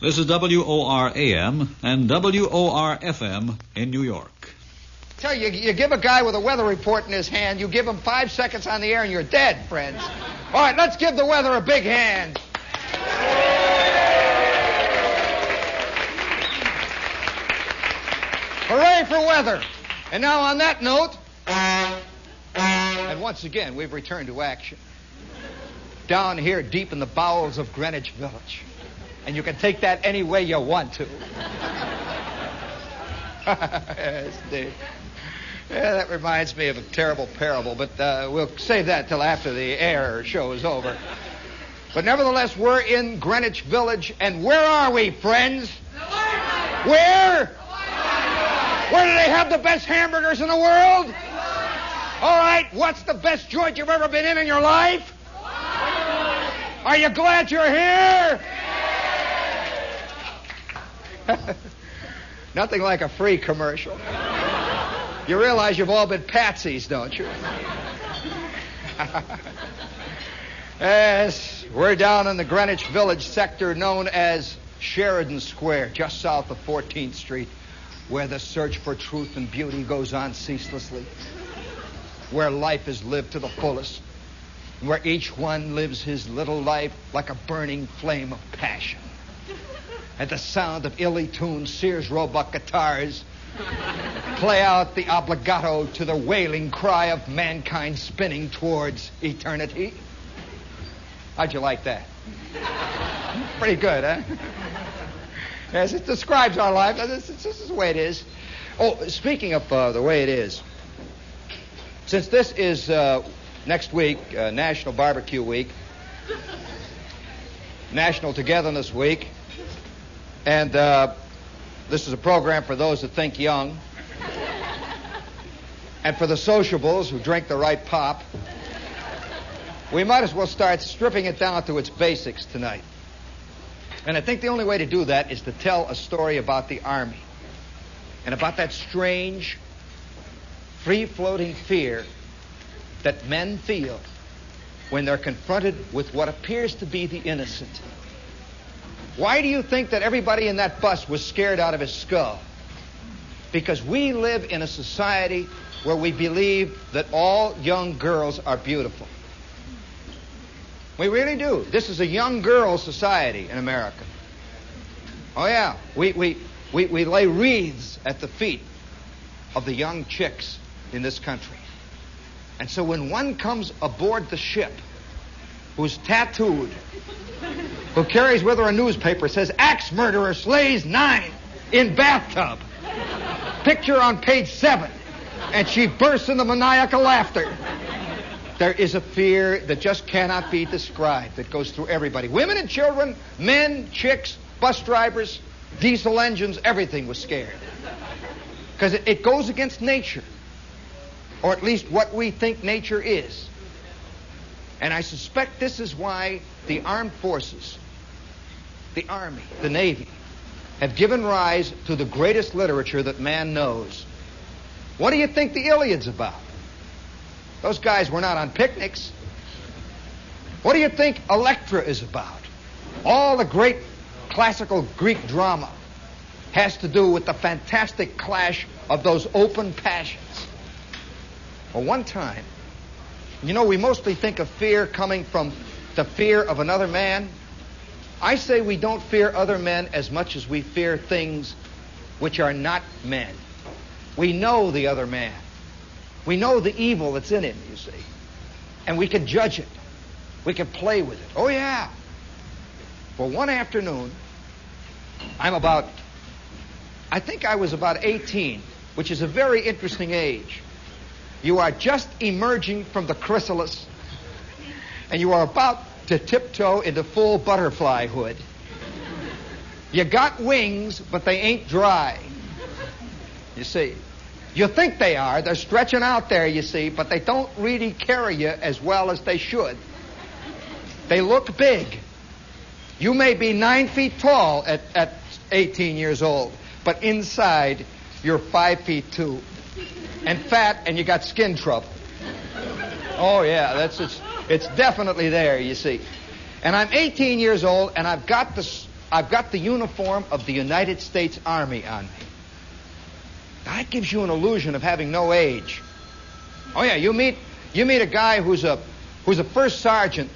This is WOR-AM and WOR-FM in New York. Tell you, you give a guy with a weather report in his hand, you give him 5 seconds on the air and you're dead, friends. All right, let's give the weather a big hand. Hooray for weather. And now on that note, and once again, we've returned to action. Down here deep in the bowels of Greenwich Village. And you can take that any way you want to. Yes, Dave. Yeah, that reminds me of a terrible parable, but we'll save that till after the air show is over. But nevertheless, we're in Greenwich Village, and where are we, friends? Where? Where do they have the best hamburgers in the world? All right, what's the best joint you've ever been in your life? Are you glad you're here? Nothing like a free commercial. You realize you've all been patsies, don't you? Yes, we're down in the Greenwich Village sector known as Sheridan Square, just south of 14th Street, where the search for truth and beauty goes on ceaselessly, where life is lived to the fullest, where each one lives his little life like a burning flame of passion. At the sound of illy tuned Sears Roebuck guitars play out the obligato to the wailing cry of mankind spinning towards eternity. How'd you like that? Pretty good, huh? Yes, it describes our life. This is the way it is. Oh, speaking of the way it is, since this is next week, National Barbecue Week, National Togetherness Week, and this is a program for those that think young, and for the sociables who drink the right pop, we might as well start stripping it down to its basics tonight. And I think the only way to do that is to tell a story about the Army and about that strange, free-floating fear that men feel when they're confronted with what appears to be the innocent. Why do you think that everybody in that bus was scared out of his skull? Because we live in a society where we believe that all young girls are beautiful. We really do. This is a young girl society in America. Oh, yeah. We lay wreaths at the feet of the young chicks in this country. And so when one comes aboard the ship who's tattooed, who carries with her a newspaper, says, "Axe murderer slays 9 in bathtub," picture on page 7, and she bursts into maniacal laughter. There is a fear that just cannot be described that goes through everybody. Women and children, men, chicks, bus drivers, diesel engines, everything was scared. Because it goes against nature, or at least what we think nature is. And I suspect this is why the armed forces, the Army, the Navy, have given rise to the greatest literature that man knows. What do you think the Iliad's about? Those guys were not on picnics. What do you think Electra is about? All the great classical Greek drama has to do with the fantastic clash of those open passions. Well, one time, you know, we mostly think of fear coming from the fear of another man. I say we don't fear other men as much as we fear things which are not men. We know the other man. We know the evil that's in him, you see. And we can judge it. We can play with it. Oh, yeah. Well, one afternoon, I think I was about 18, which is a very interesting age. You are just emerging from the chrysalis, and you are about to tiptoe into full butterflyhood. You got wings, but they ain't dry. You see. You think they are. They're stretching out there, you see, but they don't really carry you as well as they should. They look big. You may be 9 feet tall at 18 years old, but inside you're 5 feet 2. And fat, and you got skin trouble. Oh, yeah, it's definitely there, you see. And I'm 18 years old, and I've got I've got the uniform of the United States Army on me. Now, that gives you an illusion of having no age. Oh yeah, you meet a guy who's a first sergeant.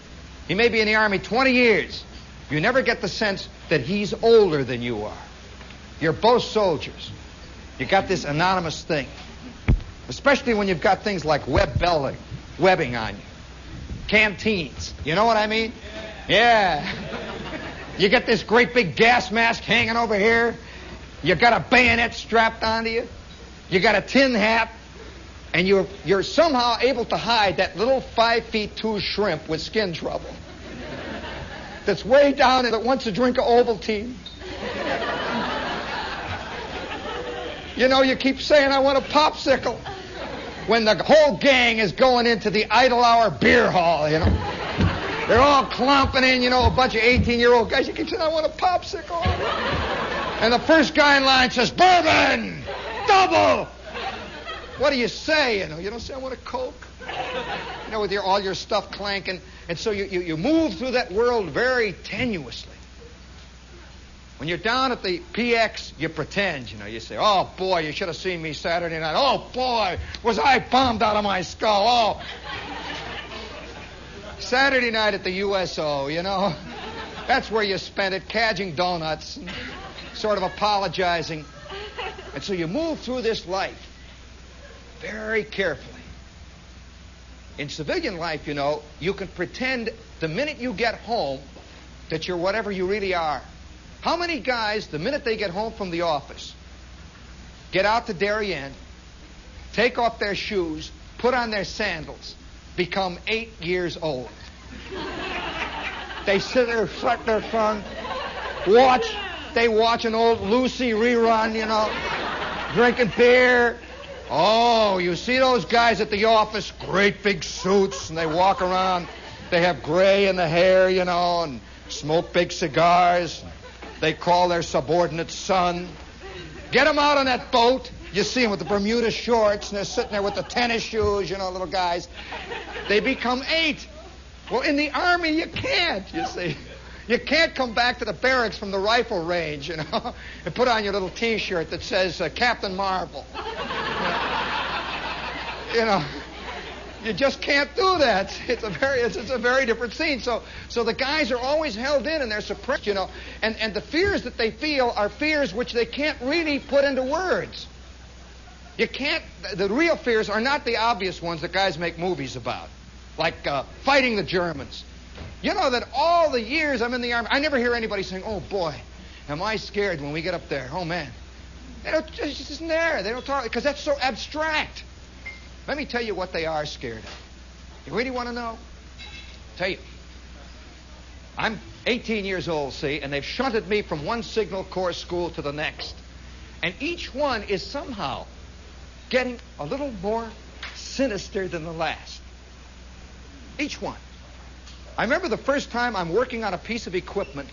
He may be in the Army 20 years. You never get the sense that he's older than you are. You're both soldiers. You got this anonymous thing. Especially when you've got things like webbing on you. Canteens. You know what I mean? Yeah. You get this great big gas mask hanging over here. You got a bayonet strapped onto you. You got a tin hat. And you're somehow able to hide that little 5'2" shrimp with skin trouble. That's way down and that wants to drink an Ovaltine. You know, you keep saying, I want a popsicle. When the whole gang is going into the Idle Hour beer hall, you know. They're all clomping in, you know, a bunch of 18-year-old guys. You keep saying, I want a popsicle. And the first guy in line says, bourbon! Double! What do you say? You don't say, I want a Coke. You know, with all your stuff clanking. And so you move through that world very tenuously. When you're down at the PX, you pretend, you know. You say, oh, boy, you should have seen me Saturday night. Oh, boy, was I bombed out of my skull. Oh. Saturday night at the USO, you know. That's where you spent it, cadging donuts and sort of apologizing. And so you move through this life very carefully. In civilian life, you know, you can pretend the minute you get home that you're whatever you really are. How many guys, the minute they get home from the office, get out to Darien, take off their shoes, put on their sandals, become 8 years old? They sit there, suck their thumb, they watch an old Lucy rerun, you know, drinking beer. Oh, you see those guys at the office, great big suits, and they walk around. They have gray in the hair, you know, and smoke big cigars. They call their subordinate son. Get them out on that boat. You see them with the Bermuda shorts, and they're sitting there with the tennis shoes, you know, little guys. They become 8. Well, in the Army, you can't, you see. You can't come back to the barracks from the rifle range, you know, and put on your little T-shirt that says Captain Marvel. You know, you just can't do that. It's a very different scene. So the guys are always held in and they're suppressed, you know, and the fears that they feel are fears which they can't really put into words. You can't. The real fears are not the obvious ones that guys make movies about, like fighting the Germans. You know that all the years I'm in the Army, I never hear anybody saying, "Oh boy, am I scared when we get up there? Oh man." It just isn't there. They don't talk because that's so abstract. Let me tell you what they are scared of. You really want to know? I'll tell you. I'm 18 years old, see, and they've shunted me from one signal corps school to the next. And each one is somehow getting a little more sinister than the last. Each one. I remember the first time I'm working on a piece of equipment,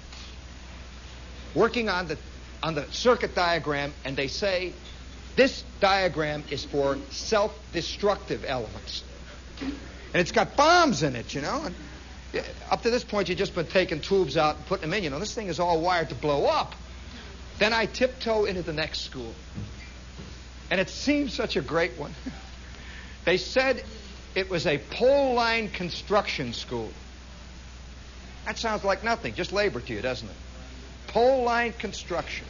working on the circuit diagram, and they say, this diagram is for self-destructive elements. And it's got bombs in it, you know. And up to this point, you've just been taking tubes out and putting them in. You know, this thing is all wired to blow up. Then I tiptoe into the next school. And it seemed such a great one. They said it was a pole line construction school. That sounds like nothing, just labor to you, doesn't it? Pole line construction.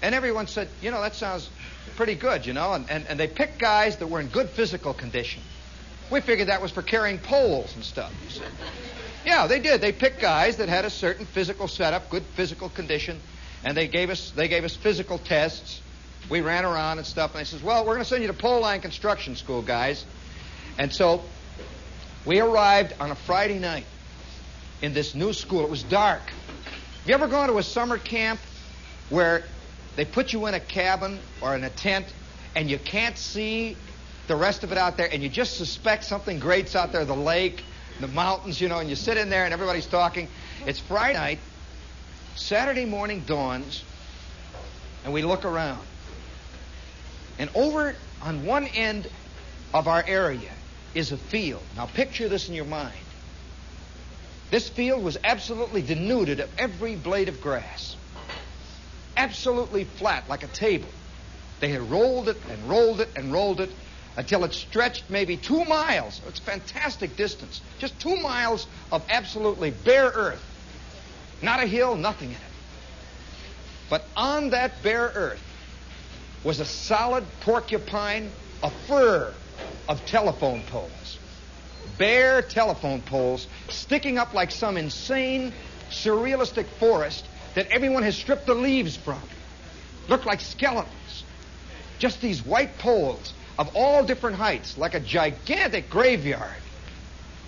And everyone said, you know, that sounds pretty good, you know. And they picked guys that were in good physical condition. We figured that was for carrying poles and stuff, you see. Yeah, they did. They picked guys that had a certain physical setup, good physical condition, and they gave us physical tests. We ran around and stuff, and they says, well, we're going to send you to pole line construction school, guys. And so we arrived on a Friday night in this new school. It was dark. Have you ever gone to a summer camp where they put you in a cabin or in a tent and you can't see the rest of it out there and you just suspect something great's out there, the lake, the mountains, you know, and you sit in there and everybody's talking? It's Friday night. Saturday morning dawns and we look around. And over on one end of our area is a field. Now picture this in your mind. This field was absolutely denuded of every blade of grass. Absolutely flat, like a table. They had rolled it and rolled it and rolled it until it stretched maybe 2 miles. It's a fantastic distance. Just 2 miles of absolutely bare earth. Not a hill, nothing in it. But on that bare earth was a solid porcupine, a fur of telephone poles. Bare telephone poles sticking up like some insane, surrealistic forest that everyone has stripped the leaves from. Looked like skeletons. Just these white poles of all different heights, like a gigantic graveyard,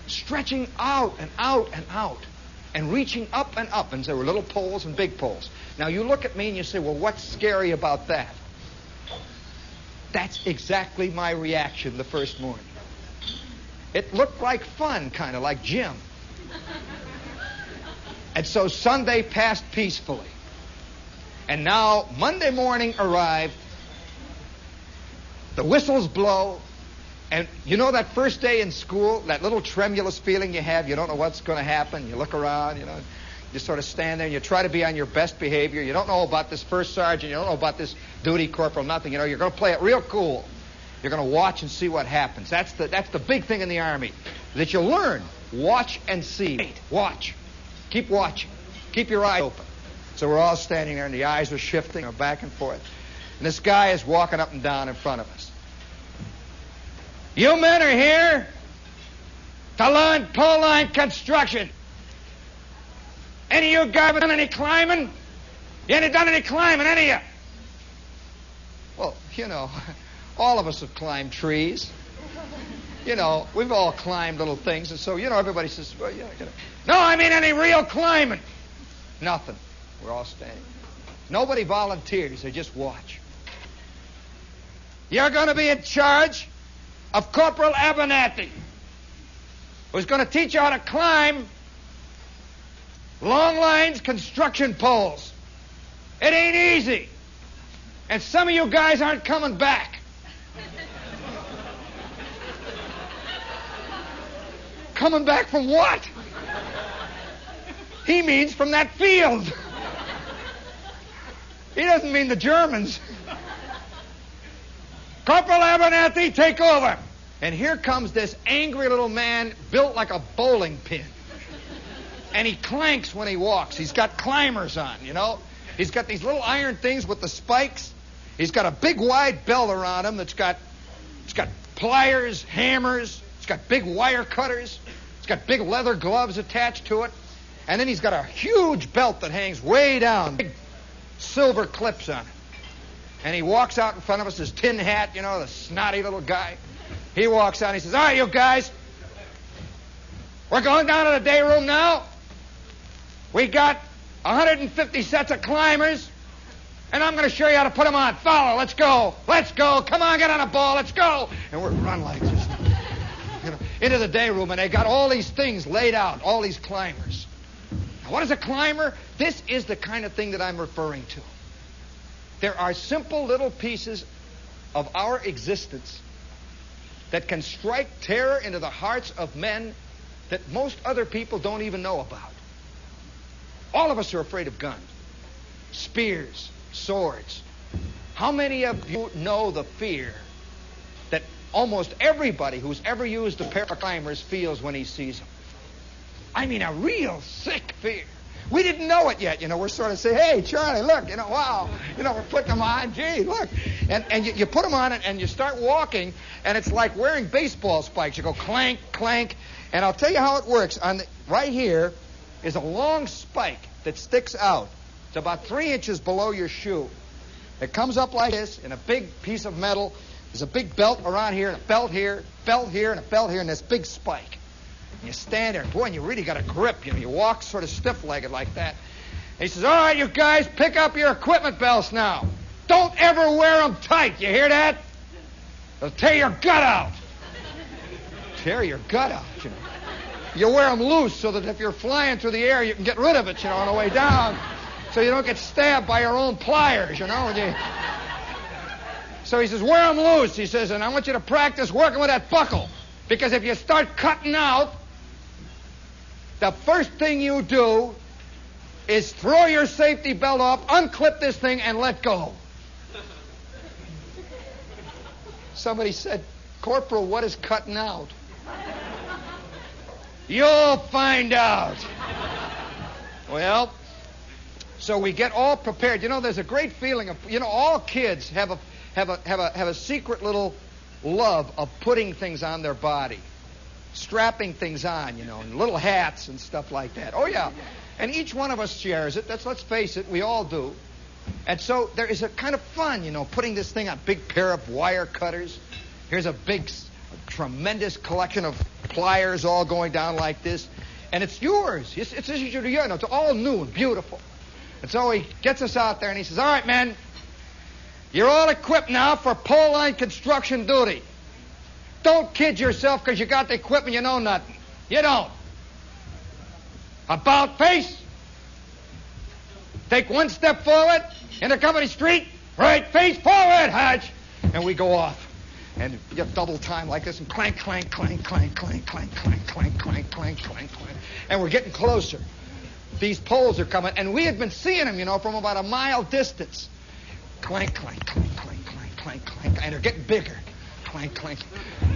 stretching out and out and out and reaching up and up. And there were little poles and big poles. Now you look at me and you say, well, what's scary about that? That's exactly my reaction the first morning. It looked like fun, kind of like gym. And so Sunday passed peacefully. And now Monday morning arrived. The whistles blow. And you know that first day in school, that little tremulous feeling you have, you don't know what's going to happen. You look around, you know, you sort of stand there and you try to be on your best behavior. You don't know about this first sergeant. You don't know about this duty corporal, nothing. You know, you're going to play it real cool. You're going to watch and see what happens. That's the big thing in the Army, that you learn. Watch and see. Wait, watch. Keep watching. Keep your eyes open. So we're all standing there, and the eyes are shifting back and forth. And this guy is walking up and down in front of us. You men are here to learn pole line construction. Any of you guys done any climbing? You ain't done any climbing, any of you? Well, you know, all of us have climbed trees. You know, we've all climbed little things, and so, you know, everybody says, well, yeah, you know. No, I mean any real climbing. Nothing. We're all standing. Nobody volunteers. They just watch. You're going to be in charge of Corporal Abernathy, who's going to teach you how to climb long lines construction poles. It ain't easy. And some of you guys aren't coming back. Coming back from what? He means from that field. He doesn't mean the Germans. Corporal Abernathy, take over. And here comes this angry little man built like a bowling pin. And he clanks when he walks. He's got climbers on, you know. He's got these little iron things with the spikes. He's got a big wide belt around him it's got pliers, hammers. It's got big wire cutters. It's got big leather gloves attached to it. And then he's got a huge belt that hangs way down. Big silver clips on it. And he walks out in front of us, his tin hat, you know, the snotty little guy. He walks out and he says, all right, you guys, we're going down to the day room now. We got 150 sets of climbers, and I'm going to show you how to put them on. Follow, let's go. Let's go. Come on, get on a ball, let's go. And we're run like this, you know, into the day room, and they got all these things laid out, all these climbers. Now, what is a climber? This is the kind of thing that I'm referring to. There are simple little pieces of our existence that can strike terror into the hearts of men that most other people don't even know about. All of us are afraid of guns, spears, swords. How many of you know the fear that almost everybody who's ever used a pair of climbers feels when he sees them? I mean, a real sick fear. We didn't know it yet, you know. We're sort of saying, hey, Charlie, look, you know, wow. You know, we're putting them on. Gee, look. And you put them on and you start walking, and it's like wearing baseball spikes. You go clank, clank. And I'll tell you how it works. Right here is a long spike that sticks out. It's about 3 inches below your shoe. It comes up like this in a big piece of metal. There's a big belt around here, and a belt here, and a belt here, and this big spike. And you stand there, boy, and you really got a grip. You know, you walk sort of stiff-legged like that. And he says, all right, you guys, pick up your equipment belts now. Don't ever wear them tight. You hear that? They'll tear your gut out. Tear your gut out, you know. You wear them loose so that if you're flying through the air, you can get rid of it, you know, on the way down. So you don't get stabbed by your own pliers, you know. So he says, wear them loose. He says, and I want you to practice working with that buckle. Because if you start cutting out, the first thing you do is throw your safety belt off, unclip this thing, and let go. Somebody said, Corporal, what is cutting out? You'll find out. Well, so we get all prepared. You know, there's a great feeling of, you know, all kids have a secret little love of putting things on their body, strapping things on, you know, and little hats and stuff like that. Oh, yeah. And each one of us shares it. Let's face it, we all do. And so there is a kind of fun, you know, putting this thing on. Big pair of wire cutters. Here's a big, tremendous collection of pliers all going down like this. And it's yours. It's all new and beautiful. And so he gets us out there and he says, all right, men, you're all equipped now for pole line construction duty. Don't kid yourself because you got the equipment, you know nothing. You don't. About face. Take one step forward into company street. Right face forward, Hodge. And we go off. And you have double time like this, and clank, clank, clank, clank, clank, clank, clank, clank, clank, clank, clank, clank. And we're getting closer. These poles are coming, and we had been seeing them, you know, from about a mile distance. Clank, clank, clank, clank, clank, clank, clank, and they're getting bigger. Clank, clank.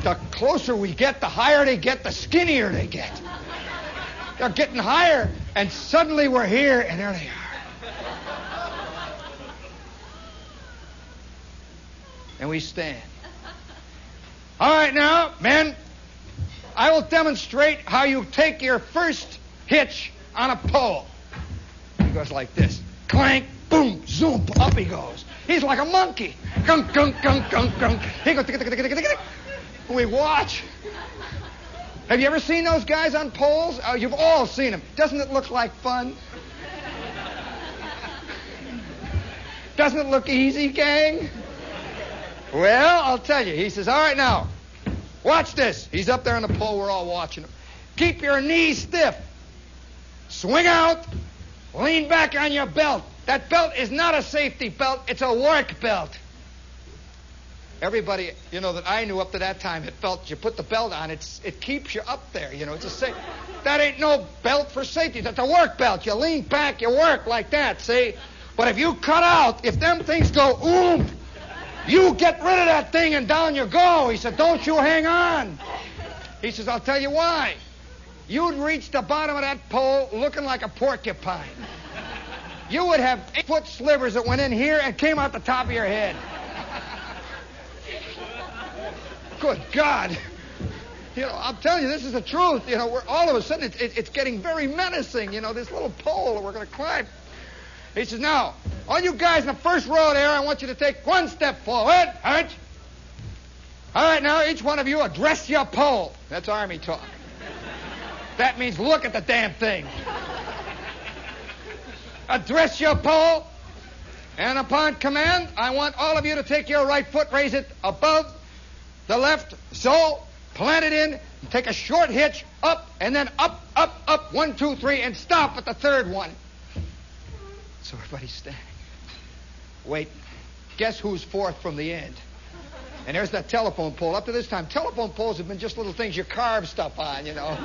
The closer we get, the higher they get, the skinnier they get. They're getting higher, and suddenly we're here, and there they are. And we stand. All right, now, men, I will demonstrate how you take your first hitch on a pole. He goes like this. Clank, boom, zoom, up he goes. He's like a monkey. Gunk, gunk, gunk, gunk, gunk. He goes, tick, tick, tick, tick, tick, tick. We watch. Have you ever seen those guys on poles? You've all seen them. Doesn't it look like fun? Doesn't it look easy, gang? Well, I'll tell you. He says, all right, now, watch this. He's up there on the pole. We're all watching him. Keep your knees stiff. Swing out. Lean back on your belt. That belt is not a safety belt. It's a work belt. Everybody, you know, that I knew up to that time, it felt you put the belt on, it keeps you up there, you know. It's a safe. That ain't no belt for safety. That's a work belt. You lean back, you work like that, see? But if you cut out, if them things go oomph, you get rid of that thing and down you go. He said, don't you hang on. He says, I'll tell you why. You'd reach the bottom of that pole looking like a porcupine. You would have 8-foot slivers that went in here and came out the top of your head. Good God. You know, I'm telling you, this is the truth. You know, we're all of a sudden, it's getting very menacing, you know, this little pole that we're going to climb. He says, now, all you guys in the first row there, I want you to take one step forward. All right? All right, now, each one of you address your pole. That's Army talk. That means look at the damn thing. Address your pole. And upon command, I want all of you to take your right foot, raise it above the left, so plant it in, take a short hitch, up, and then up, up, up, 1, 2, 3, and stop at the third one. So everybody's standing. Wait, guess who's fourth from the end? And there's that telephone pole. Up to this time, telephone poles have been just little things you carve stuff on, you know.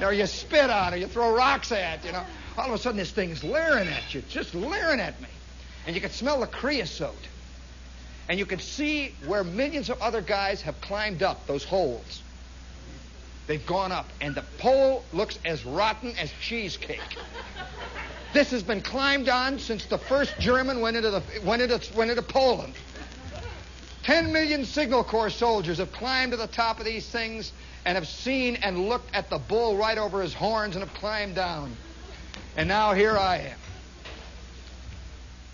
Or you spit on, or you throw rocks at, you know. All of a sudden, this thing is leering at you, just leering at me. And you can smell the creosote. And you can see where millions of other guys have climbed up those holes. They've gone up, and the pole looks as rotten as cheesecake. This has been climbed on since the first German went into Poland. 10 million Signal Corps soldiers have climbed to the top of these things and have seen and looked at the bull right over his horns and have climbed down. And now here I am.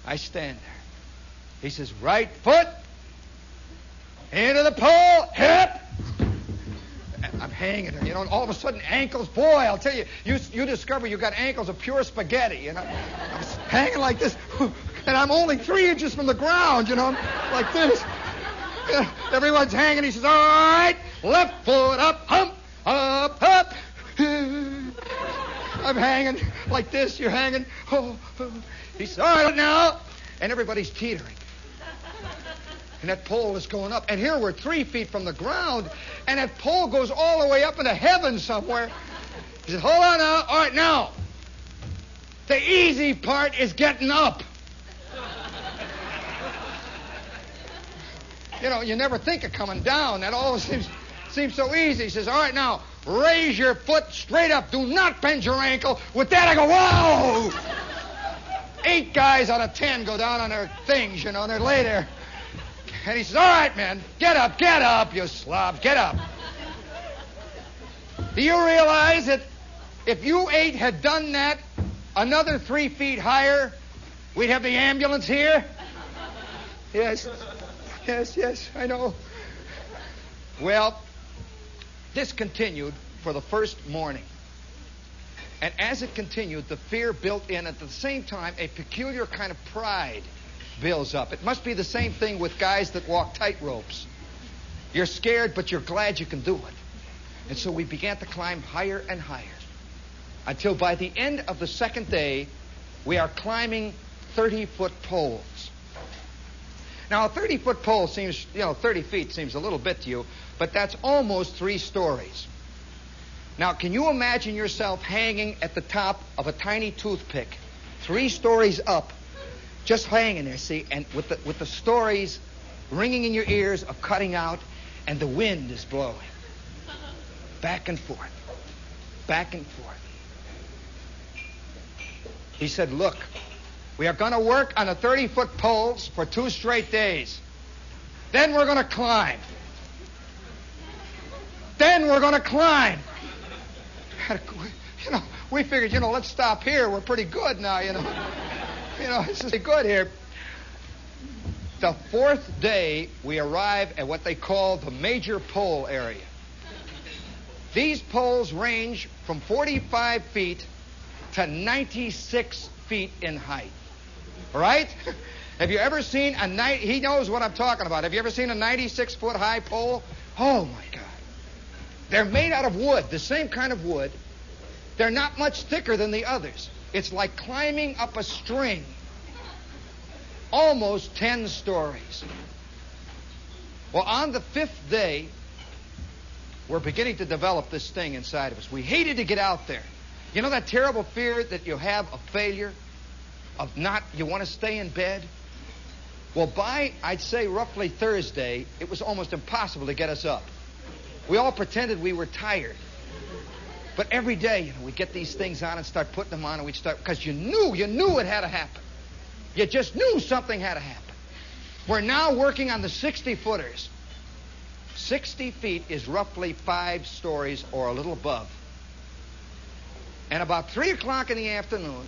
I stand there. He says, right foot into the pole, hip. And I'm hanging there, you know, and all of a sudden ankles, boy, I'll tell you, you discover you got ankles of pure spaghetti, you know. I'm hanging like this, and I'm only 3 inches from the ground, you know, like this. Everyone's hanging. He says, all right, left foot up, hump, up, up. I'm hanging like this, you're hanging. He says, all right, now. And everybody's teetering. And that pole is going up. And here we're 3 feet from the ground, and that pole goes all the way up into heaven somewhere. He said, hold on now. All right, now. The easy part is getting up. You know, you never think of coming down. That always seems so easy. He says, all right, now, raise your foot straight up. Do not bend your ankle. With that, I go, whoa! 8 guys out of 10 go down on their things, you know, and they're lay there. And he says, all right, man, get up, you slobs, get up. Do you realize that if you 8 had done that another 3 feet higher, we'd have the ambulance here? Yes, I know. Well, this continued for the first morning. And as it continued, the fear built in. At the same time, a peculiar kind of pride builds up. It must be the same thing with guys that walk tight ropes. You're scared, but you're glad you can do it. And so we began to climb higher and higher, until by the end of the second day, we are climbing 30-foot poles. Now, a 30-foot pole seems, 30 feet seems a little bit to you, but that's almost 3 stories. Now, can you imagine yourself hanging at the top of a tiny toothpick, 3 stories up, just hanging there, see, and with the stories ringing in your ears of cutting out, and the wind is blowing back and forth, back and forth. He said, look, we are going to work on the 30-foot poles for 2 straight days. Then we're going to climb. Then we're going to climb. You know, we figured, let's stop here. We're pretty good now, This is good here. The 4th day, we arrive at what they call the major pole area. These poles range from 45 feet to 96 feet in height. All right? Have you ever seen he knows what I'm talking about. Have you ever seen a 96-foot high pole? Oh, my God. They're made out of wood, the same kind of wood. They're not much thicker than the others. It's like climbing up a string. Almost 10 stories. Well, on the 5th day, we're beginning to develop this thing inside of us. We hated to get out there. You know that terrible fear that you have of failure? You want to stay in bed? Well, by, I'd say, roughly Thursday, it was almost impossible to get us up. We all pretended we were tired. But every day, we'd get these things on and start putting them on, and we'd start, because you knew it had to happen. You just knew something had to happen. We're now working on the 60-footers. 60 feet is roughly 5 stories or a little above. And about 3 o'clock in the afternoon,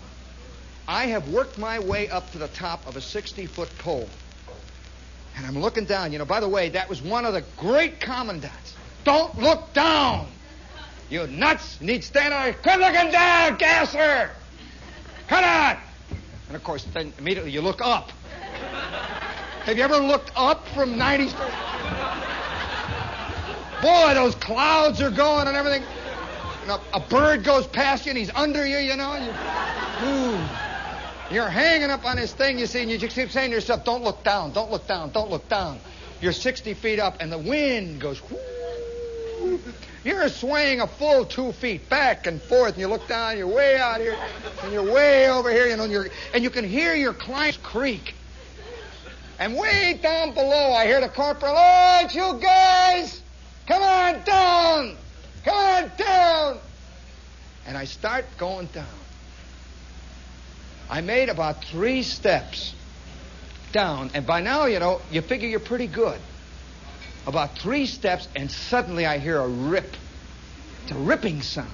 I have worked my way up to the top of a 60-foot pole. And I'm looking down. By the way, that was one of the great commandants. Don't look down. You nuts. You need to stand on. Quit looking down, gasser. Come on. And, of course, then immediately you look up. Have you ever looked up from 90 stories? Boy, those clouds are going and everything. A bird goes past you and he's under you, You're hanging up on this thing, you see, and you just keep saying to yourself, don't look down, don't look down, don't look down. You're 60 feet up and the wind goes whoo. You're swaying a full 2 feet back and forth, and you look down, you're way out here, and you're way over here, and you can hear your climbs creak. And way down below, I hear the corporal, all right, you guys, come on down, come on down. And I start going down. I made about 3 steps down, and by now, you figure you're pretty good. About 3 steps, and suddenly I hear a rip. It's a ripping sound,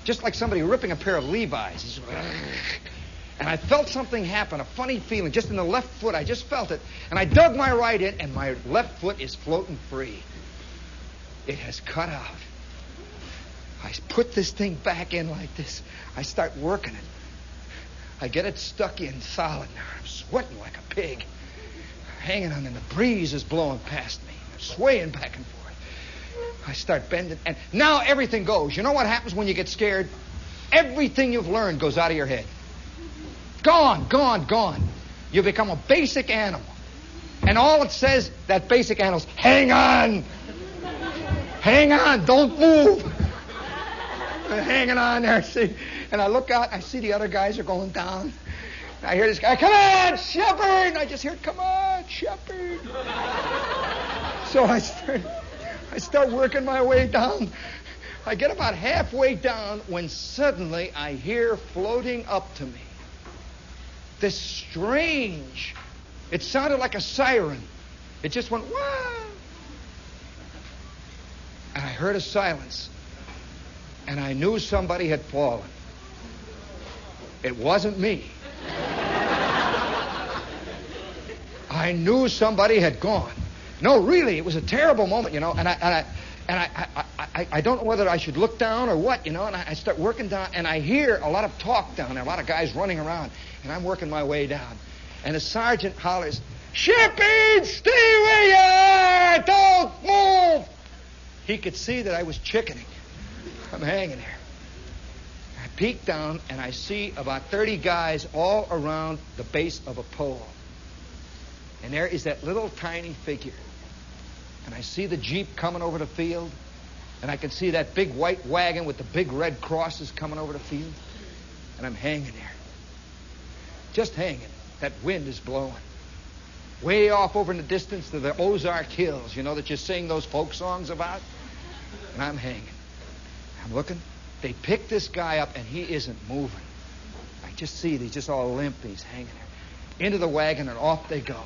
just like somebody ripping a pair of Levi's. And I felt something happen, a funny feeling, just in the left foot. I just felt it, and I dug my right in, and my left foot is floating free. It has cut out. I put this thing back in like this. I start working it. I get it stuck in solid. Now I'm sweating like a pig, hanging on, and the breeze is blowing past me. I'm swaying back and forth. I start bending, and now everything goes. You know what happens when you get scared? Everything you've learned goes out of your head. Gone, gone, gone. You become a basic animal. And all it says, that basic animal, is hang on. Hang on, don't move. hanging on there, see? And I look out, and I see the other guys are going down. I hear this guy, come on, Shepherd! And I just hear, come on, Shepherd. So I start working my way down. I get about halfway down when suddenly I hear floating up to me this strange, it sounded like a siren. It just went, wah! And I heard a silence. And I knew somebody had fallen. It wasn't me. I knew somebody had gone. No, really, it was a terrible moment, you know. And I don't know whether I should look down or what, you know. And I start working down, and I hear a lot of talk down there, a lot of guys running around. And I'm working my way down. And the sergeant hollers, Shepherd, stay where you are! Don't move! He could see that I was chickening. I'm hanging there. I peek down, and I see about 30 guys all around the base of a pole. And there is that little tiny figure. And I see the Jeep coming over the field. And I can see that big white wagon with the big red crosses coming over the field. And I'm hanging there. Just hanging. That wind is blowing. Way off over in the distance to the Ozark Hills, you know, that you sing those folk songs about. And I'm hanging. I'm looking. They pick this guy up, and he isn't moving. I just see that he's just all limp, and he's hanging there. Into the wagon, and off they go.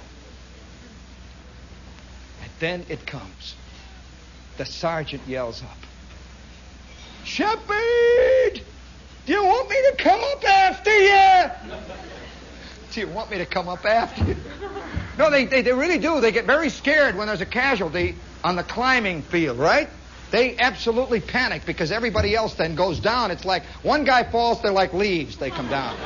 And then it comes. The sergeant yells up, Shepherd! Do you want me to come up after you? Do you want me to come up after you? No, they really do. They get very scared when there's a casualty on the climbing field, right? They absolutely panic because everybody else then goes down. It's like one guy falls, they're like leaves. They come down.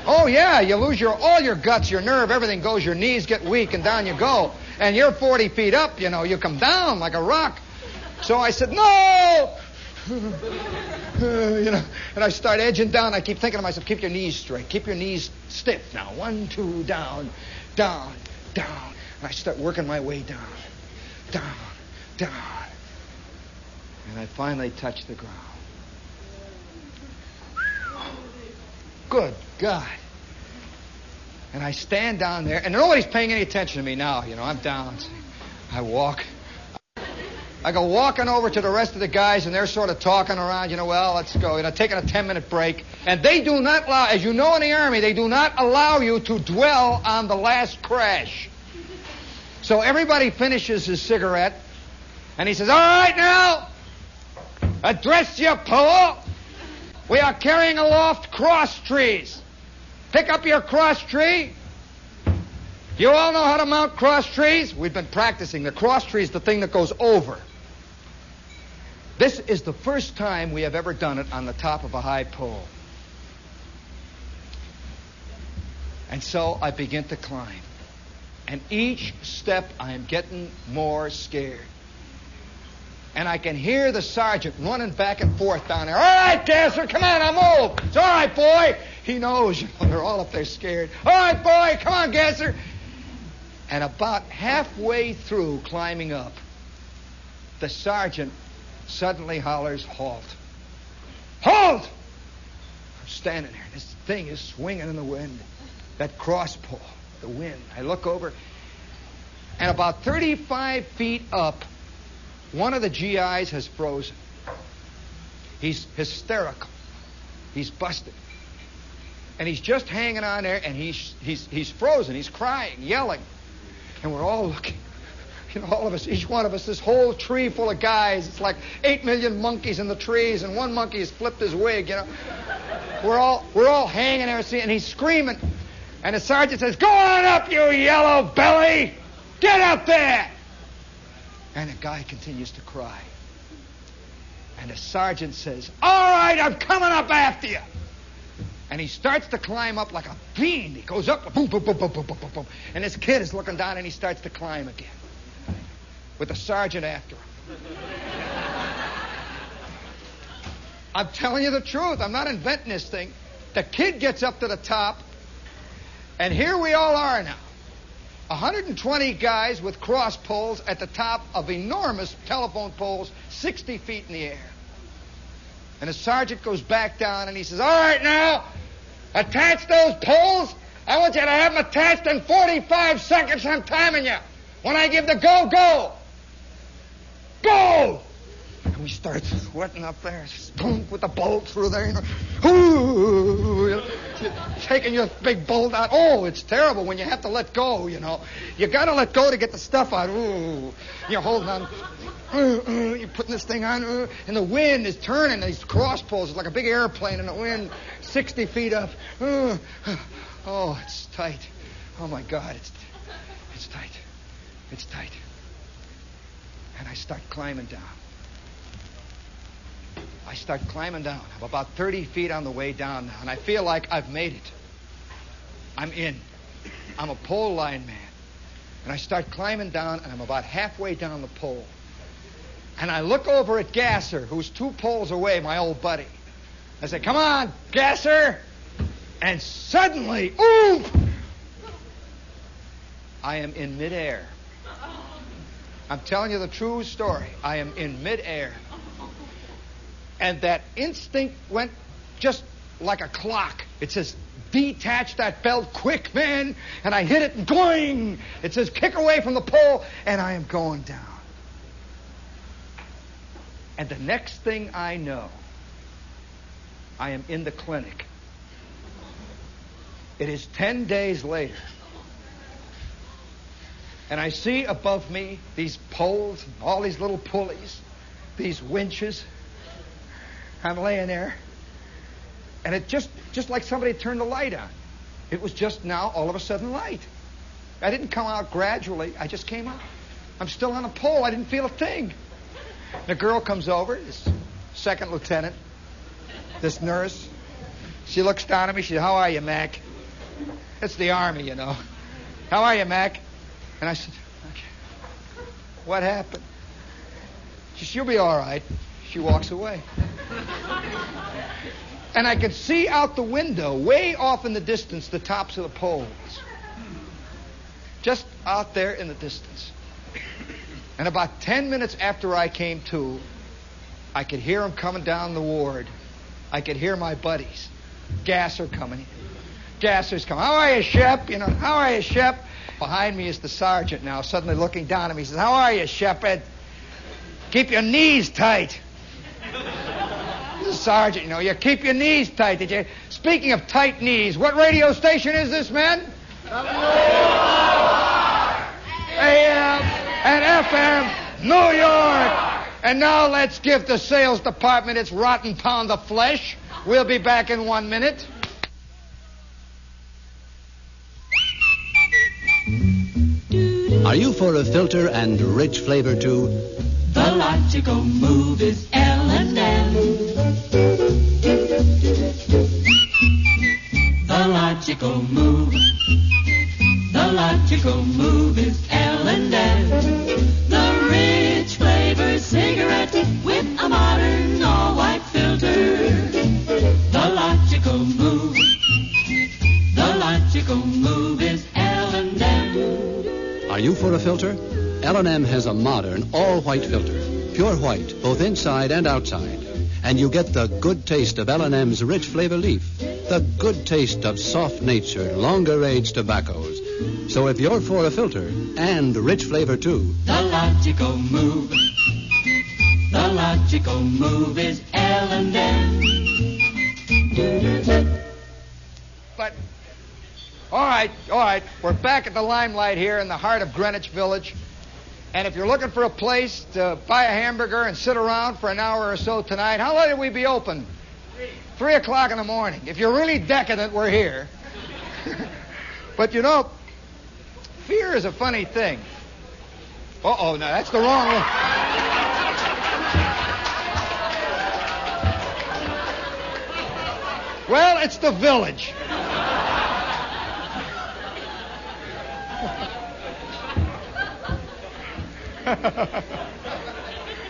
Oh, yeah, you lose all your guts, your nerve, everything goes. Your knees get weak, and down you go. And you're 40 feet up, you know. You come down like a rock. So I said, no! You know, and I start edging down. I keep thinking to myself, keep your knees straight. Keep your knees stiff now. 1, 2, down, down, down. And I start working my way down, down, down. And I finally touch the ground. Good God. And I stand down there, and nobody's paying any attention to me now. You know, I'm down. I walk. I go walking over to the rest of the guys, and they're sort of talking around, you know, well, let's go. You know, taking a 10-minute break. And they do not allow, as you know in the Army, they do not allow you to dwell on the last crash. So everybody finishes his cigarette, and he says, all right now, address your pole. We are carrying aloft cross trees. Pick up your cross tree. You all know how to mount cross trees? We've been practicing. The cross tree is the thing that goes over. This is the first time we have ever done it on the top of a high pole. And so I begin to climb. And each step I am getting more scared. And I can hear the sergeant running back and forth down there. All right, Gasser, come on, I'll move. It's all right, boy. He knows, you know, they're all up there scared. All right, boy, come on, Gasser. And about halfway through climbing up, the sergeant suddenly hollers, halt. Halt! I'm standing there. This thing is swinging in the wind. That cross pole, the wind. I look over, and about 35 feet up, one of the GIs has frozen. He's hysterical. He's busted. And he's just hanging on there, and he's frozen. He's crying, yelling. And we're all looking. You know, all of us, each one of us, this whole tree full of guys. It's like 8 million monkeys in the trees, and one monkey has flipped his wig, you know. We're all hanging there, and he's screaming. And the sergeant says, go on up, you yellow belly! Get up there! And the guy continues to cry. And the sergeant says, all right, I'm coming up after you. And he starts to climb up like a fiend. He goes up, boom, boom, boom, boom, boom, boom, boom, boom. And this kid is looking down, and he starts to climb again. With the sergeant after him. I'm telling you the truth. I'm not inventing this thing. The kid gets up to the top, and here we all are now. 120 guys with cross poles at the top of enormous telephone poles 60 feet in the air. And the sergeant goes back down and he says, all right now, attach those poles. I want you to have them attached in 45 seconds. I'm timing you. When I give the go, go. Go! And we start sweating up there, spunk with the bolt through there, Ooh, taking your big bolt out. Oh, it's terrible when you have to let go, You got to let go to get the stuff out. Ooh, you're holding on. You're putting this thing on, and the wind is turning these cross poles. It's like a big airplane in the wind, 60 feet up. Oh, it's tight. Oh, my God, it's tight. It's tight. And I start climbing down. I'm about 30 feet on the way down now, and I feel like I've made it. I'm in. I'm a pole line man. And I start climbing down, and I'm about halfway down the pole. And I look over at Gasser, who's 2 poles away, my old buddy. I say, come on, Gasser. And suddenly, oof! I am in midair. I'm telling you the true story. I am in midair. And that instinct went just like a clock. It says, detach that belt quick, man. And I hit it and going. It says, kick away from the pole. And I am going down. And the next thing I know, I am in the clinic. It is 10 days later. And I see above me these poles and all these little pulleys, these winches. I'm laying there. And it just like somebody turned the light on. It was just now all of a sudden light. I didn't come out gradually. I just came out. I'm still on a pole. I didn't feel a thing. The girl comes over, this second lieutenant, this nurse. She looks down at me. She says, how are you, Mac? It's the Army, How are you, Mac? And I said, okay. What happened? She said, you'll be all right. She walks away. And I could see out the window, way off in the distance, the tops of the poles. Just out there in the distance. And about 10 minutes after I came to, I could hear them coming down the ward. I could hear my buddies. Gasser coming. Gasser's coming. How are you, Shep? How are you, Shep? Behind me is the sergeant now, suddenly looking down at me. He says, how are you, Shepard? Keep your knees tight. The sergeant, you keep your knees tight. Did you? Speaking of tight knees, what radio station is this, man? AM and FM, New York. And now let's give the sales department its rotten pound of flesh. We'll be back in 1 minute. Are you for a filter and rich flavor too? The logical move is L&M. The logical move. The logical move is L&M. The rich flavor cigarette with a modern all-white filter. The logical move. The logical move is L&M. Are you for a filter? L&M has a modern, all-white filter. Pure white, both inside and outside. And you get the good taste of L&M's rich flavor leaf. The good taste of soft-natured, longer-age tobaccos. So if you're for a filter and rich flavor too... The logical move. The logical move is L&M. But, all right. We're back at the limelight here in the heart of Greenwich Village. And if you're looking for a place to buy a hamburger and sit around for an hour or so tonight, how late will we be open? 3 o'clock in the morning. If you're really decadent, we're here. But fear is a funny thing. Uh-oh, no, that's the wrong one. Well, it's the Village.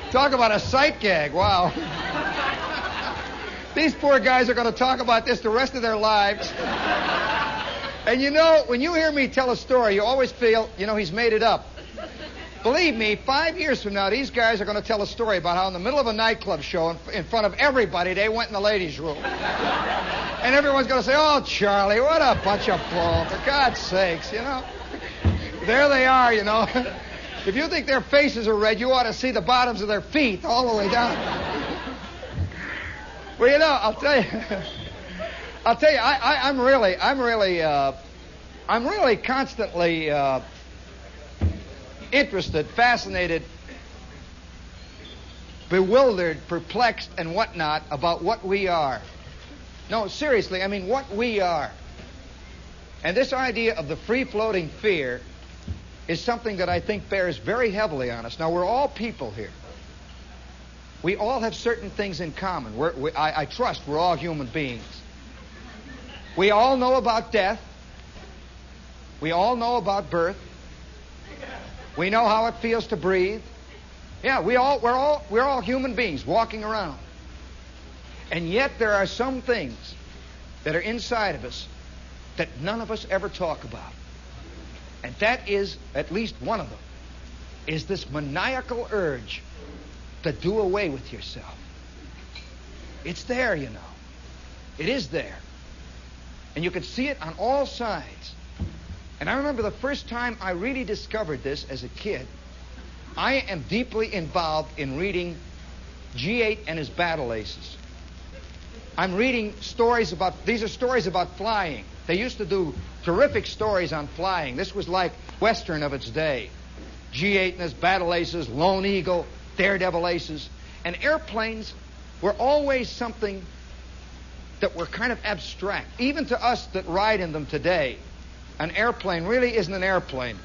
Talk about a sight gag. Wow. These poor guys are going to talk about this the rest of their lives. And when you hear me tell a story, you always feel, he's made it up. Believe me, 5 years from now, these guys are going to tell a story about how in the middle of a nightclub show, in front of everybody, they went in the ladies' room. And everyone's going to say, oh, Charlie, what a bunch of bull, for God's sakes, you know. There they are, you know. If you think their faces are red, you ought to see the bottoms of their feet all the way down. Well, you know, I'll tell you, I'm really constantly interested, fascinated, bewildered, perplexed, and whatnot about what we are. No, seriously, I mean what we are. And this idea of the free-floating fear is something that I think bears very heavily on us. Now, we're all people here. We all have certain things in common. I trust we're all human beings. We all know about death. We all know about birth. We know how it feels to breathe. Yeah, we're all human beings walking around. And yet there are some things that are inside of us that none of us ever talk about. And that is, at least one of them, is this maniacal urge to do away with yourself. It's there, you know. It is there. And you can see it on all sides. And I remember the first time I really discovered this as a kid. I am deeply involved in reading G8 and his battle aces. I'm reading stories about, these are stories about flying. They used to do terrific stories on flying. This was like Western of its day. G8 and his battle aces, Lone Eagle, Daredevil aces. And airplanes were always something that were kind of abstract. Even to us that ride in them today, an airplane really isn't an airplane.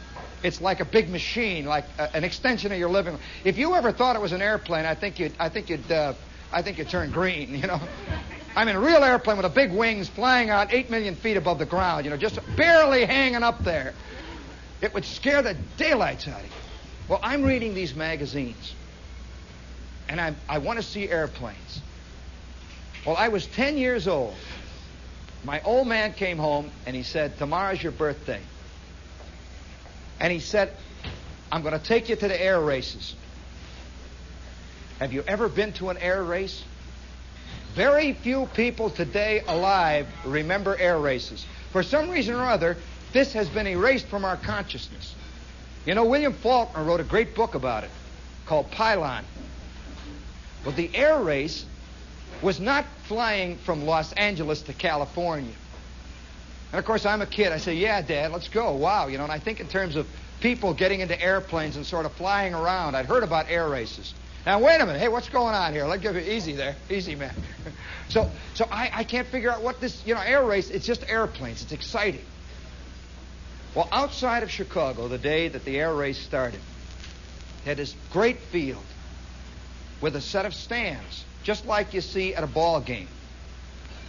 It's like a big machine, like an extension of your living room. If you ever thought it was an airplane, I think you'd turn green, you know. I mean, a real airplane with a big wings flying out 8 million feet above the ground, you know, just barely hanging up there. It would scare the daylights out of you. Well, I'm reading these magazines, and I want to see airplanes. Well, I was 10 years old. My old man came home, and he said, tomorrow's your birthday. And he said, I'm going to take you to the air races. Have you ever been to an air race? Very few people today alive remember air races. For some reason or other, this has been erased from our consciousness. You know, William Faulkner wrote a great book about it called Pylon. Well, the air race was not flying from Los Angeles to California. And of course, I'm a kid. I say, yeah, Dad, let's go. Wow, you know, and I think in terms of people getting into airplanes and sort of flying around. I'd heard about air races. Now, wait a minute. Hey, what's going on here? Let's give it easy there. Easy, man. So I can't figure out what this, you know, air race, it's just airplanes. It's exciting. Well, outside of Chicago, the day that the air race started, had this great field with a set of stands, just like you see at a ball game.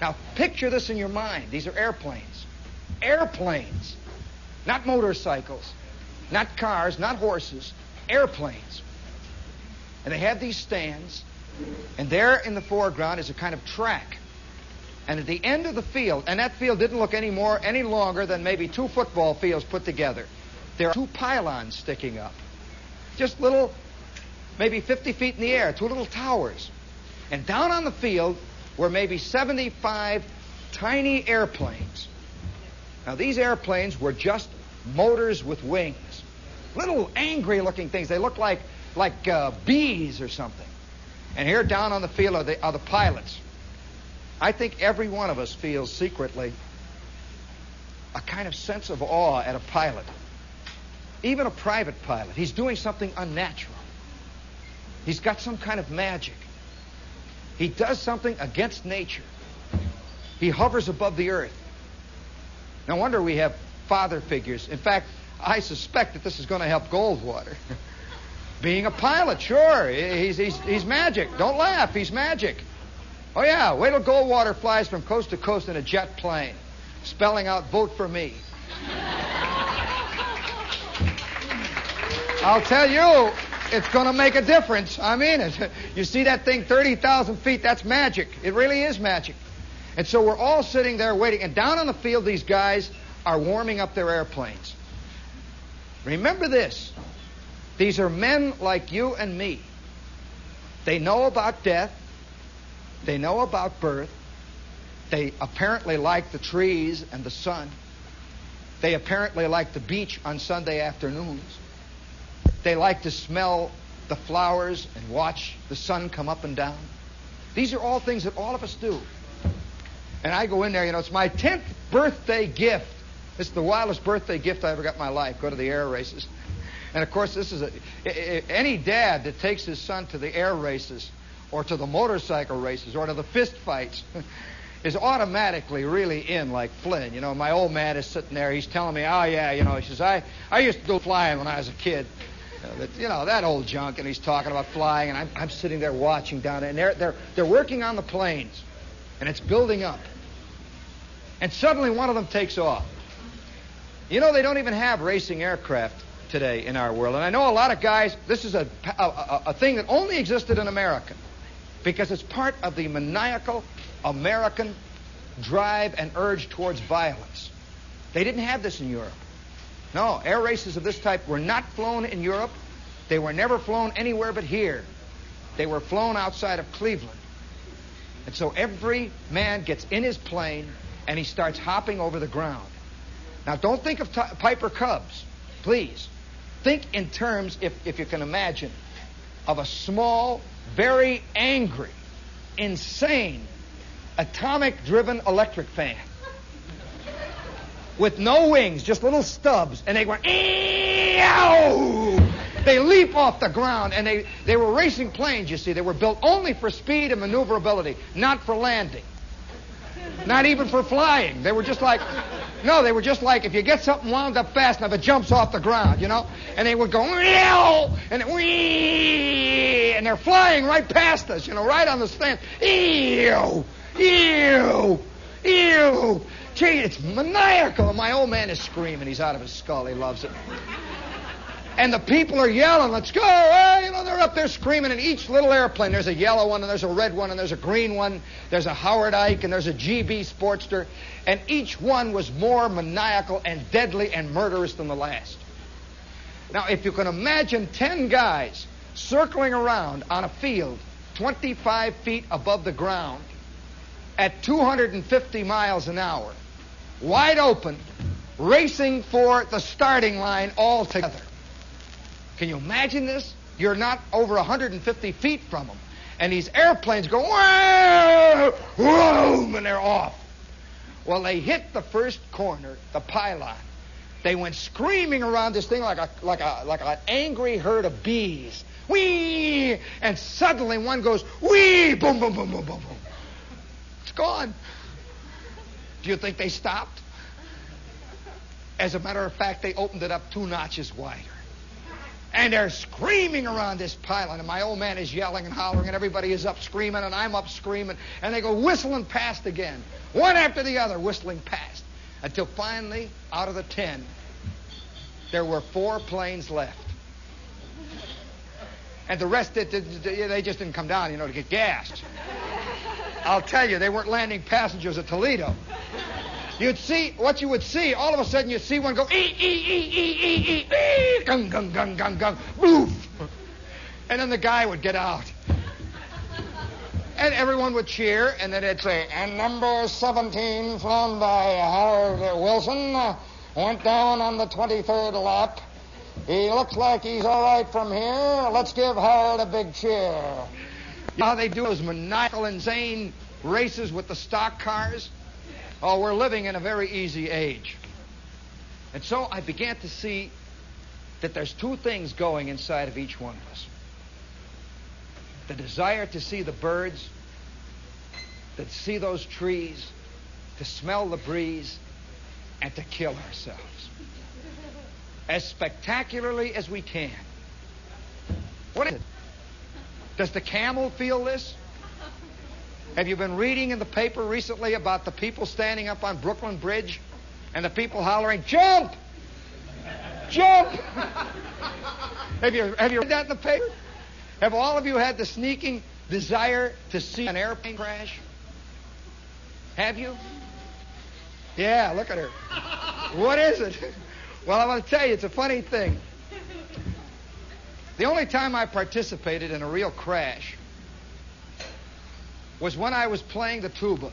Now, picture this in your mind. These are airplanes. Airplanes. Not motorcycles. Not cars. Not horses. Airplanes. And they have these stands, and there in the foreground is a kind of track. And at the end of the field, and that field didn't look any longer than maybe 2 football fields put together, there are 2 pylons sticking up. Just little, maybe 50 feet in the air, 2 little towers. And down on the field were maybe 75 tiny airplanes. Now, these airplanes were just motors with wings. Little angry-looking things. They look like bees or something. And here down on the field are the pilots. I think every one of us feels secretly a kind of sense of awe at a pilot. Even a private pilot. He's doing something unnatural. He's got some kind of magic. He does something against nature. He hovers above the earth. No wonder we have father figures. In fact, I suspect that this is going to help Goldwater. Being a pilot, sure. He's magic. Don't laugh. He's magic. Oh, yeah. Wait till Goldwater flies from coast to coast in a jet plane, spelling out, vote for me. I'll tell you, it's going to make a difference. I mean it. You see that thing 30,000 feet, that's magic. It really is magic. And so we're all sitting there waiting. And down on the field, these guys are warming up their airplanes. Remember this. These are men like you and me. They know about death. They know about birth. They apparently like the trees and the sun. They apparently like the beach on Sunday afternoons. They like to smell the flowers and watch the sun come up and down. These are all things that all of us do. And I go in there, it's my 10th birthday gift. It's the wildest birthday gift I ever got in my life. Go to the air races. And of course, this is any dad that takes his son to the air races or to the motorcycle races or to the fist fights is automatically really in like Flynn. My old man is sitting there. He's telling me, oh, yeah, he says, I used to go flying when I was a kid. That old junk. And he's talking about flying. And I'm sitting there watching down there. And they're working on the planes. And it's building up. And suddenly one of them takes off. They don't even have racing aircraft today in our world. And I know a lot of guys, this is a thing that only existed in America because it's part of the maniacal American drive and urge towards violence. They didn't have this in Europe. No, air races of this type were not flown in Europe. They were never flown anywhere but here. They were flown outside of Cleveland. And so every man gets in his plane and he starts hopping over the ground. Now, don't think of Piper Cubs, please. Think in terms, if you can imagine, of a small, very angry, insane, atomic-driven electric fan with no wings, just little stubs, and they go, eeow! They leap off the ground, and they were racing planes, you see. They were built only for speed and maneuverability, not for landing. Not even for flying. They were just like if you get something wound up fast enough, it jumps off the ground, And they would go, and and they're flying right past us, right on the stand. Ew, ew, ew. Gee, it's maniacal. And my old man is screaming. He's out of his skull. He loves it. And the people are yelling, let's go. They're up there screaming. In each little airplane, there's a yellow one, and there's a red one, and there's a green one. There's a Howard Ike, and there's a GB Sportster. And each one was more maniacal and deadly and murderous than the last. Now, if you can imagine 10 guys circling around on a field 25 feet above the ground at 250 miles an hour, wide open, racing for the starting line all together. Can you imagine this? You're not over 150 feet from them. And these airplanes go, whoa, whoa, and they're off. Well, they hit the first corner, the pylon. They went screaming around this thing like an angry herd of bees. Whee! And suddenly one goes, whee! Boom, boom, boom, boom, boom, boom. It's gone. Do you think they stopped? As a matter of fact, they opened it up 2 notches wider. And they're screaming around this pylon, and my old man is yelling and hollering, and everybody is up screaming, and I'm up screaming, and they go whistling past again, one after the other, whistling past, until finally, out of the 10, there were 4 planes left. And the rest, they just didn't come down, to get gassed. I'll tell you, they weren't landing passengers at Toledo. You'd see, what you would see, all of a sudden you'd see one go, gung, gung, gung, gung, gung, boof. And then the guy would get out. And everyone would cheer, and then they'd say, and number 17, flown by Howard Wilson, went down on the 23rd lap. He looks like he's all right from here. Let's give Howard a big cheer. You know how they do those maniacal, insane races with the stock cars? Oh, we're living in a very easy age. And so I began to see that there's 2 things going inside of each one of us. The desire to see the birds, to see those trees, to smell the breeze, and to kill ourselves. As spectacularly as we can. What is it? Does the camel feel this? Have you been reading in the paper recently about the people standing up on Brooklyn Bridge and the people hollering, jump! Jump! Have you read that in the paper? Have all of you had the sneaking desire to see an airplane crash? Have you? Yeah, look at her. What is it? Well, I want to tell you, it's a funny thing. The only time I participated in a real crash was when I was playing the tuba.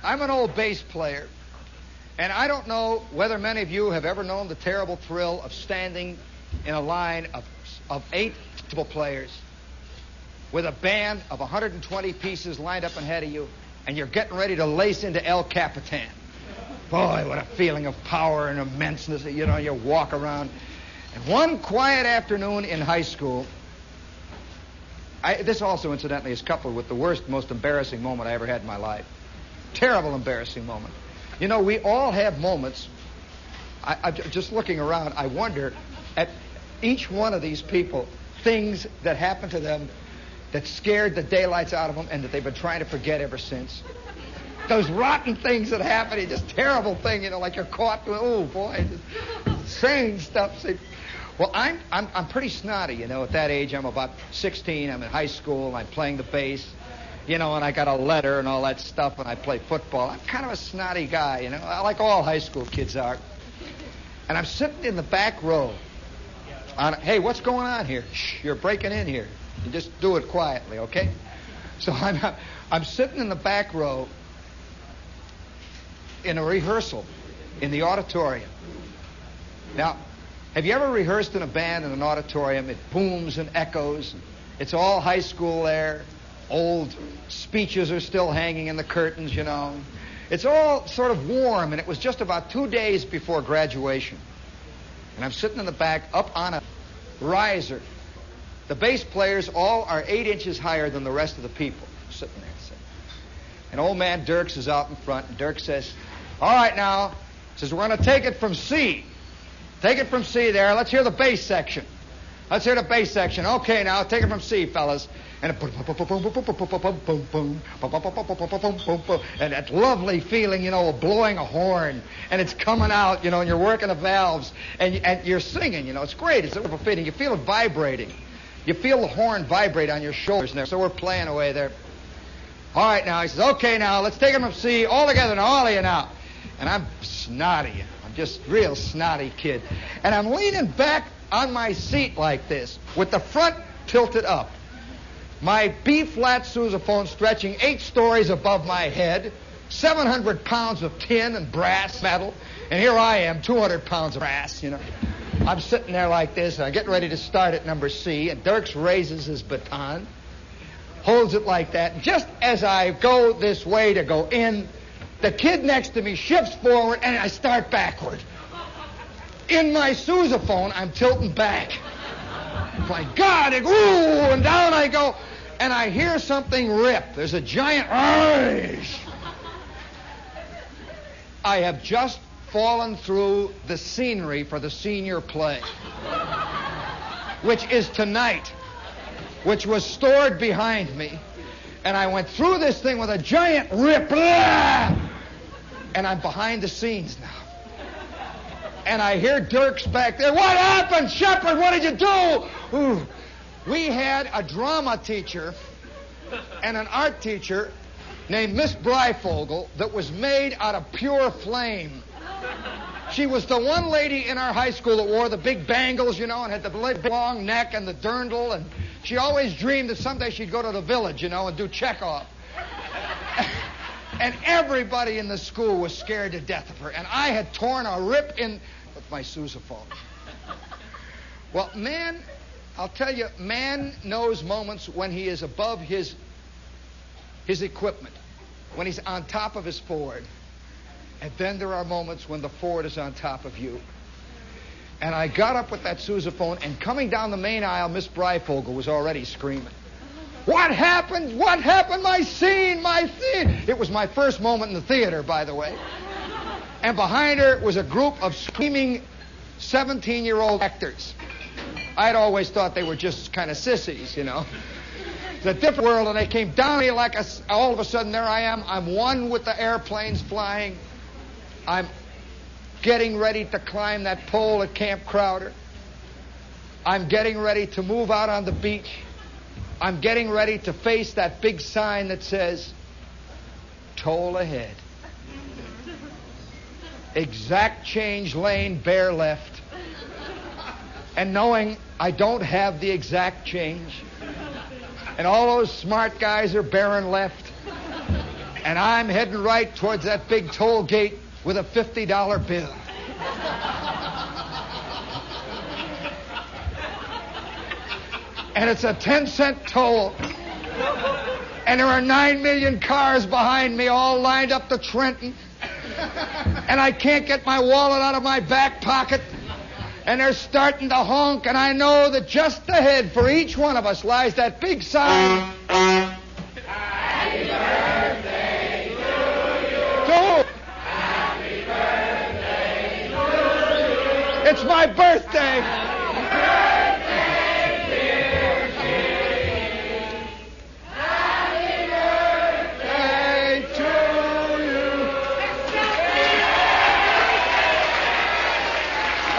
I'm an old bass player, and I don't know whether many of you have ever known the terrible thrill of standing in a line of 8 tuba players with a band of 120 pieces lined up ahead of you, and you're getting ready to lace into El Capitan. Boy, what a feeling of power and immenseness. You know, you walk around. And one quiet afternoon in high school, this also, incidentally, is coupled with the worst, most embarrassing moment I ever had in my life. Terrible, embarrassing moment. You know, we all have moments. I'm just looking around, I wonder at each one of these people, things that happened to them that scared the daylights out of them and that they've been trying to forget ever since. Those rotten things that happen, just terrible thing, you know, like you're caught doing, oh boy, just strange stuff. Well, I'm pretty snotty, you know, at that age. I'm about 16, I'm in high school, and I'm playing the bass, you know, and I got a letter and all that stuff, and I play football. I'm kind of a snotty guy, you know, like all high school kids are. And I'm sitting in the back row. Hey, what's going on here? Shh, you're breaking in here. You just do it quietly, okay? So I'm sitting in the back row in a rehearsal in the auditorium. Now, have you ever rehearsed in a band in an auditorium? It booms and echoes. It's all high school there. Old speeches are still hanging in the curtains, you know. It's all sort of warm, and it was just about 2 days before graduation. And I'm sitting in the back up on a riser. The bass players all are 8 inches higher than the rest of the people. Sitting there. And old man Dirks is out in front, and Dirk says, all right now, says we're going to take it from C. Take it from C there. Let's hear the bass section. Let's hear the bass section. Okay, now, take it from C, fellas. And that lovely feeling, you know, of blowing a horn. And it's coming out, you know, and you're working the valves. And you're singing, you know. It's great. It's a feeling. You feel it vibrating. You feel the horn vibrate on your shoulders there. So we're playing away there. All right, now, he says, okay, now, let's take it from C all together now, all of you now. And I'm snotty. I'm just real snotty kid. And I'm leaning back on my seat like this with the front tilted up. My B-flat sousaphone stretching 8 stories above my head, 700 pounds of tin and brass metal, and here I am, 200 pounds of brass, you know. I'm sitting there like this, and I'm getting ready to start at number C, and Dirks raises his baton, holds it like that, and just as I go this way to go in, the kid next to me shifts forward, and I start backward. In my sousaphone, I'm tilting back. My God, ooh, and down I go, and I hear something rip. There's a giant, I have just fallen through the scenery for the senior play, which is tonight, which was stored behind me, and I went through this thing with a giant rip, and I'm behind the scenes now. And I hear Dirks back there, what happened, Shepard? What did you do? Ooh. We had a drama teacher and an art teacher named Miss Breyfogle that was made out of pure flame. She was the one lady in our high school that wore the big bangles, you know, and had the long neck and the dirndl, and she always dreamed that someday she'd go to the village, you know, and do Chekhov. And everybody in the school was scared to death of her. And I had torn a rip in with my sousaphone. Well, man, I'll tell you, man knows moments when he is above his equipment, when he's on top of his Ford. And then there are moments when the Ford is on top of you. And I got up with that sousaphone, and coming down the main aisle, Miss Breyfogle was already screaming. What happened? What happened? My scene, my scene. It was my first moment in the theater, by the way. And behind her was a group of screaming 17-year-old actors. I'd always thought they were just kind of sissies, you know. It's a different world, and they came down me like all of a sudden, there I am. I'm one with the airplanes flying. I'm getting ready to climb that pole at Camp Crowder. I'm getting ready to move out on the beach. I'm getting ready to face that big sign that says, toll ahead. Exact change lane, bear left. and knowing I don't have the exact change, and all those smart guys are bearing left, and I'm heading right towards that big toll gate with a $50 bill. And it's a 10-cent toll. And there are 9 million cars behind me all lined up to Trenton. And I can't get my wallet out of my back pocket. And they're starting to honk, and I know that just ahead for each one of us lies that big sign. Happy birthday to you. Happy birthday to you. It's my birthday. Happy birthday, dear Jimmy. Happy birthday to you.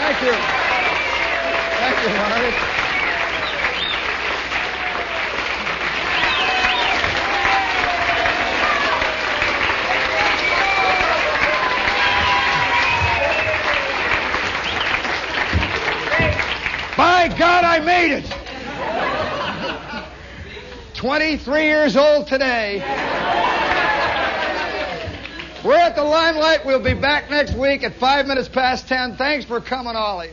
Thank you. Thank you, Marty. By God, I made it. 23 years old today. We're at the Limelight. We'll be back next week at 10:05. Thanks for coming, all of you.